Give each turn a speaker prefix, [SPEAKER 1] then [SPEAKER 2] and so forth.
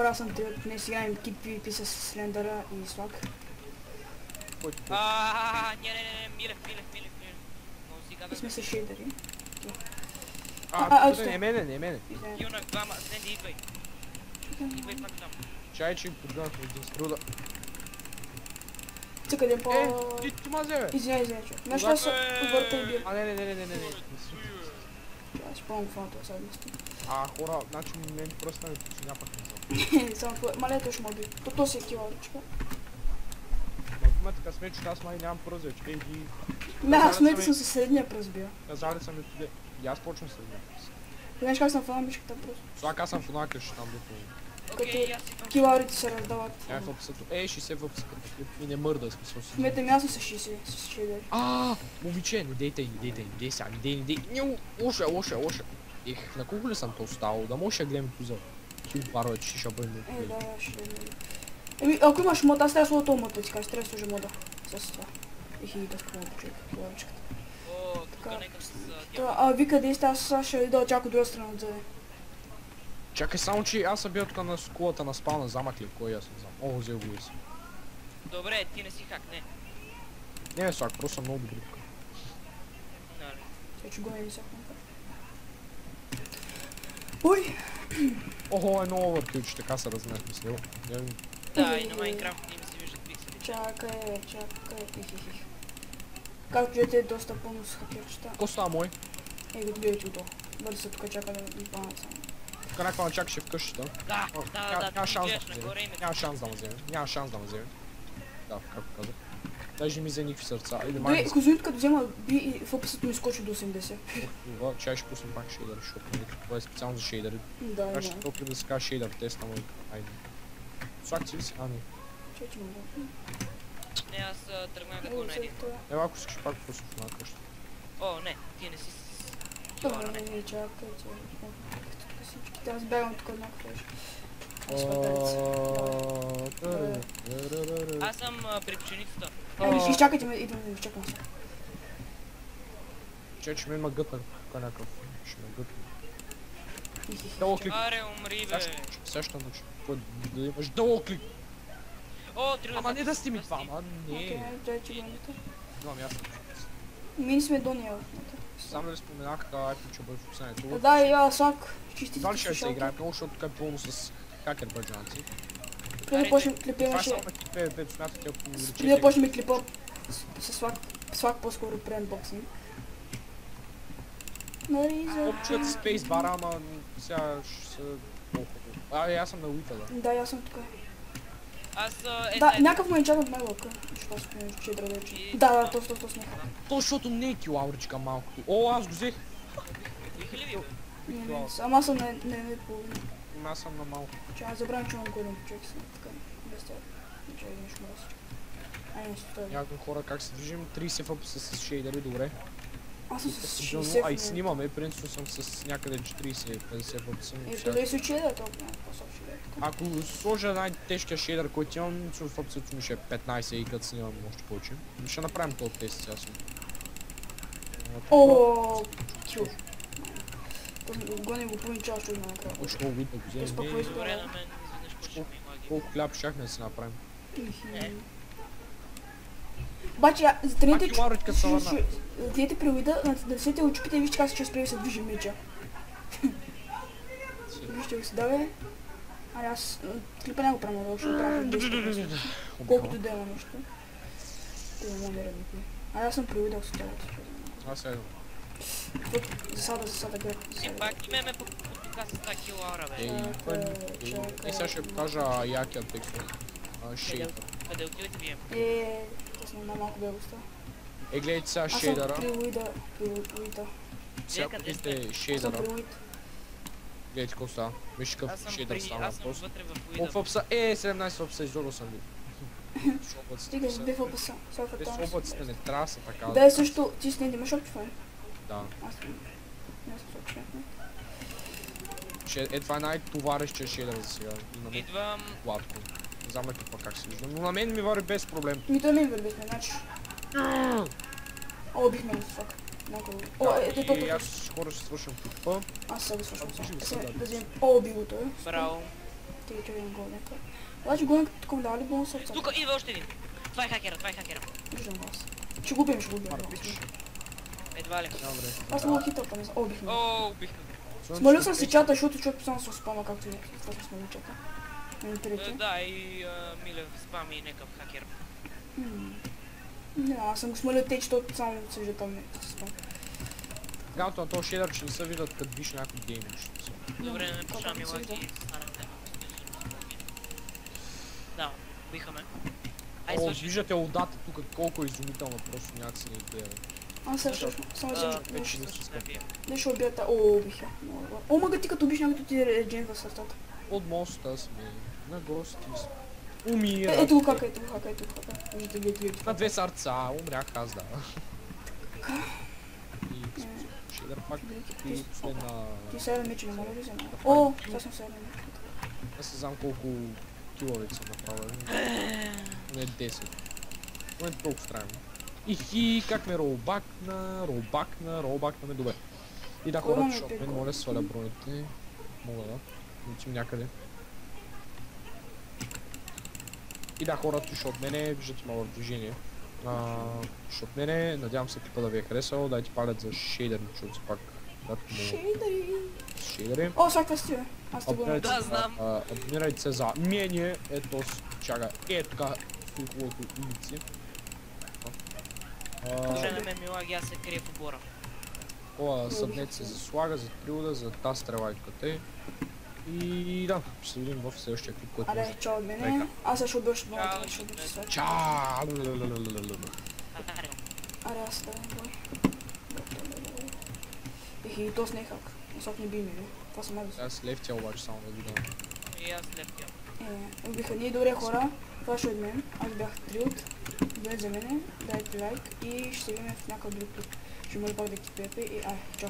[SPEAKER 1] Направил съм триот, днес играем Keep PvP с Слендъра и Слак.
[SPEAKER 2] Не, Милев. Много си гадам.
[SPEAKER 1] И сме с шейдери.
[SPEAKER 3] Не мене.
[SPEAKER 2] Юнак, двама, Сленди, идвай. Идвай пак там.
[SPEAKER 3] Чай, че подгонахме един струда.
[SPEAKER 1] Цъкъде по...
[SPEAKER 3] Ти мазе, бе!
[SPEAKER 1] Извиняй, човек. Знаеш ли са отвърта и бил?
[SPEAKER 3] Не.
[SPEAKER 1] Аз ще помня какво на това съвместно.
[SPEAKER 3] Хора, значи мен просто не си някак не знам.
[SPEAKER 1] Само това, малето ще моби. Като си е килоричка.
[SPEAKER 3] Ма така сме, че аз май нямам пръзвечка и ги...
[SPEAKER 1] Аз мета съм със средния пръст бил.
[SPEAKER 3] Казали са ми туди. И аз почвам средния.
[SPEAKER 1] Знаеш как съм фана мишката просто?
[SPEAKER 3] Слак, аз съм в една къща там дето...
[SPEAKER 1] Като килорите се раздават.
[SPEAKER 3] Ей, въпсато. 60 въпса като клип и не мърда, смисъл си.
[SPEAKER 1] Смете място с 60, с шейдери.
[SPEAKER 3] Момиче, не дей сега, не дей. Лоша. На колко ли съм то стало? Да може да гледам коза. Хил парове, че ще бъде.
[SPEAKER 1] Да, ще бъде. Ако имаш мод, аз трябва да сложа този мод, да ти кажа, трябва да сложа мода. С това. И хилита с помощ, човек, килоричката. Вика, дей сте, аз ще ида от някой друга страна отзаде.
[SPEAKER 3] Чакай, само че аз съм бил тук на скулата на спална замък ли, кой аз не знам. Взел го и си.
[SPEAKER 2] Добре, ти не си хак, не.
[SPEAKER 3] Не, Слак, просто съм много добри тук.
[SPEAKER 1] Сега че го не саквам. Ой!
[SPEAKER 3] Едно овъркил, че така се размехме с него.
[SPEAKER 2] Да, и на Майнкрафт не ми се виждат пиксели.
[SPEAKER 1] Чакай. Както видите е доста пълно с хакерчета.
[SPEAKER 3] Ко става мой?
[SPEAKER 1] Го гледайте отдолу. Бъде се тук чака да ми памет само.
[SPEAKER 3] Тук някаква ме чакаше в къщата.
[SPEAKER 2] Да,
[SPEAKER 3] Няма шанс
[SPEAKER 2] гледаш
[SPEAKER 3] да
[SPEAKER 2] нагоре
[SPEAKER 3] ме
[SPEAKER 2] името.
[SPEAKER 3] Няма шанс да ме вземе. Да, както казах. Даже ми взе никакви сърца.
[SPEAKER 1] Дори козуит като взема би фокусът ми скочи до 80.
[SPEAKER 3] Чай ще пуснем пак шейдър, защото това е специално за шейдъри.
[SPEAKER 1] Да.
[SPEAKER 3] Аз ще толкова да се кажа шейдър тест, ама айде. Слак си ли си? Не.
[SPEAKER 1] Чай,
[SPEAKER 2] Не, аз тръгнах да го найди.
[SPEAKER 3] Ева, ако искаш пак пуснеш в една къща.
[SPEAKER 2] Не, ти не си с...
[SPEAKER 1] Добре, чакай. Всичките аз бягам тук една кръж.
[SPEAKER 2] Аз съм при пшеницата.
[SPEAKER 1] Изчакайте ме, идвам да ви чакам се.
[SPEAKER 3] Че мен ма гътна тук някакъв. Ще ме гътна. Дълго клик.
[SPEAKER 2] Аре, умри, бе.
[SPEAKER 3] Сега ще науча. Да имаш дълго клик. Ама не да сте ми това, ама не.
[SPEAKER 1] Окей, дай че го имате.
[SPEAKER 3] Имам ясно.
[SPEAKER 1] Мини сме до нея.
[SPEAKER 3] Само да споменах айпо, че бъде в описанието.
[SPEAKER 1] Да, и аз Слак. Чистите
[SPEAKER 3] Това ли ще се играем много, защото тук е пълно с хакер баджанци.
[SPEAKER 1] Преди да почнем клипа
[SPEAKER 3] Това е
[SPEAKER 1] имаше...
[SPEAKER 3] само на клипе, бе, смятате, ако увеличите...
[SPEAKER 1] Преди да почнем клипа с Слак по-скоро преанбоксинг.
[SPEAKER 3] Чуят спейсбара, ама сега ще са много хубаво. Аз съм на Уитъла.
[SPEAKER 1] Да, аз съм тук.
[SPEAKER 2] Аз
[SPEAKER 1] Да, някакъв ме енчат от мен лъка. Защо аз спомням, че е драдече. Да, то сме.
[SPEAKER 3] То, защото не е килауричка малкото. Аз го взех.
[SPEAKER 2] Биха ли ви, бе?
[SPEAKER 1] Не, ама аз съм на половина.
[SPEAKER 3] Аз съм на малко.
[SPEAKER 1] Аз забравям, че имам голям човек си. Така, без това. Чай да нещо мръс. Не стоя.
[SPEAKER 3] Някакви хора как се движим, 30 фъпса с шейдери, добре.
[SPEAKER 1] Аз съм с 60
[SPEAKER 3] и снимаме, принципно съм с някъде 40-50 фъпса.
[SPEAKER 1] Дали си учи да толкова някакво съобщи.
[SPEAKER 3] Ако сложа най-тежкия шейдер, който имам, фъпсът ми ще е 15 и като снимам още повече. Ще направим този тест сега си.
[SPEAKER 1] Кил. Гони го половин час, ще го накрая.
[SPEAKER 3] Още много вид да го вземем.
[SPEAKER 2] Добре, на мен изведнъж почна ми магия.
[SPEAKER 3] Колко хляб щяхме да си направим.
[SPEAKER 1] Обаче, за трените
[SPEAKER 3] при
[SPEAKER 1] уида, да десете очупите, вижте как се се движи меча. Вижте го си, да бе. Аз клипа не го правя надолу, ще го правя в 10 колкото да има нещо. Те не намеря никой. Аз съм при уида, ако се това.
[SPEAKER 3] Аз седам.
[SPEAKER 1] Засада грех.
[SPEAKER 2] Пак и ме подпука с тази килара, бе.
[SPEAKER 3] Сега ще покажа якия текстор. Шейдър.
[SPEAKER 2] Къде отивате вие?
[SPEAKER 1] Аз съм малко бегоста.
[SPEAKER 3] Гледайте сега шейдъра.
[SPEAKER 1] Аз съм при уида.
[SPEAKER 3] Сега покажете шейдъра. Гледайте какво става. Виж какъв шейдър става.
[SPEAKER 2] Аз съм вътре в уида.
[SPEAKER 3] Колко фъпса? 17 фъпса, изорал съм ви.
[SPEAKER 1] Стига с 2 фъпса.
[SPEAKER 3] Те слопъците не трябва да са така.
[SPEAKER 1] Да, е също, ти с не имаш Optifine?
[SPEAKER 3] Да.
[SPEAKER 1] Аз съм
[SPEAKER 3] Optifine. Това е най-товарещия шейдър за сега.
[SPEAKER 2] Идвам.
[SPEAKER 3] Гладко. Не знам каква как се вижда, но на мен ми вари без проблем.
[SPEAKER 1] Той ми върви, значи. Бихме го фак.
[SPEAKER 3] И аз хора ще свършим клипа.
[SPEAKER 1] Аз сега го свършвам.
[SPEAKER 3] Да
[SPEAKER 1] Би го той.
[SPEAKER 2] Браво.
[SPEAKER 1] Стига, че видим голника. Обаче голника тук му дава ли бонус сърца?
[SPEAKER 2] Тук идва още един. Това е хакера, това е хакера.
[SPEAKER 1] Виждам го аз. Ще го убием.
[SPEAKER 2] Едва ли.
[SPEAKER 3] Добре.
[SPEAKER 1] Аз мога хитърта, не знам. О, убихме.
[SPEAKER 2] О, убихме го.
[SPEAKER 1] Смалил съм си чата, защото човек постоянно се спама, както и това ще смали чата.
[SPEAKER 2] Да, и Милев спам и някакъв хакер.
[SPEAKER 1] Не, аз съм го смалил тъй, защото само се вижда там не се спам.
[SPEAKER 3] Галто на този шейдър, че не се виждат като биш някой геймиш.
[SPEAKER 2] Добре, не пушам и лаки и станем тема. Да, убихаме.
[SPEAKER 3] О, виждате лудата тук колко е изумителна, просто някакси не идея.
[SPEAKER 1] Аз също, само за
[SPEAKER 3] Вече не се скъпа.
[SPEAKER 1] не ще убията. О, убиха. О, мага ти като убиш някой ти редженва сърцата.
[SPEAKER 3] От моста сме, на гости сме. Умира.
[SPEAKER 1] Ето го хака, ето го хака. Виждате, гледайте.
[SPEAKER 3] На 2 сърца, умрях аз, да. И шейдър пак и последна...
[SPEAKER 1] Ти сега мече не мога да взема. О, сега съм сега мече.
[SPEAKER 3] Аз не знам колко килове съм направил. Не 10. Но е толкова странно. И как ме ролбакна ме добре. И да хората, защото мен моля сваля броните. Мога да. Летим някъде. И да хората, защото мене, виждате малко движение. Защото мене, надявам се клипа да ви е харесал, дайте палец за шейдъри, защото си пак шейдъри.
[SPEAKER 1] О, всякаква стива. Аз те го не.
[SPEAKER 2] Да, знам.
[SPEAKER 3] Абонирайте се за мнение, ето чага, така стои хубавото улици.
[SPEAKER 2] Може на мен ми лаги, аз се крия в обора.
[SPEAKER 3] Събнете се за слага, за трилда, за тази стрелайката. И да, ще се видим в следващия клип, който
[SPEAKER 1] Аре, чао от мене. Аз ще обърша двамата, ще обърша след.
[SPEAKER 3] Чао!
[SPEAKER 1] Аре, аз да бой. И то с не хак. Насок не би ми, това съм аз.
[SPEAKER 3] Аз лефтя обаче само да видам.
[SPEAKER 2] И аз лепя.
[SPEAKER 1] Убиха ние добре хора. Това ще е от мен. Аз бях Трилд. Бъдете за мене, дайте лайк и ще се видим в някакъв друг клип. Ще може пак да ти пепе и ай, чао.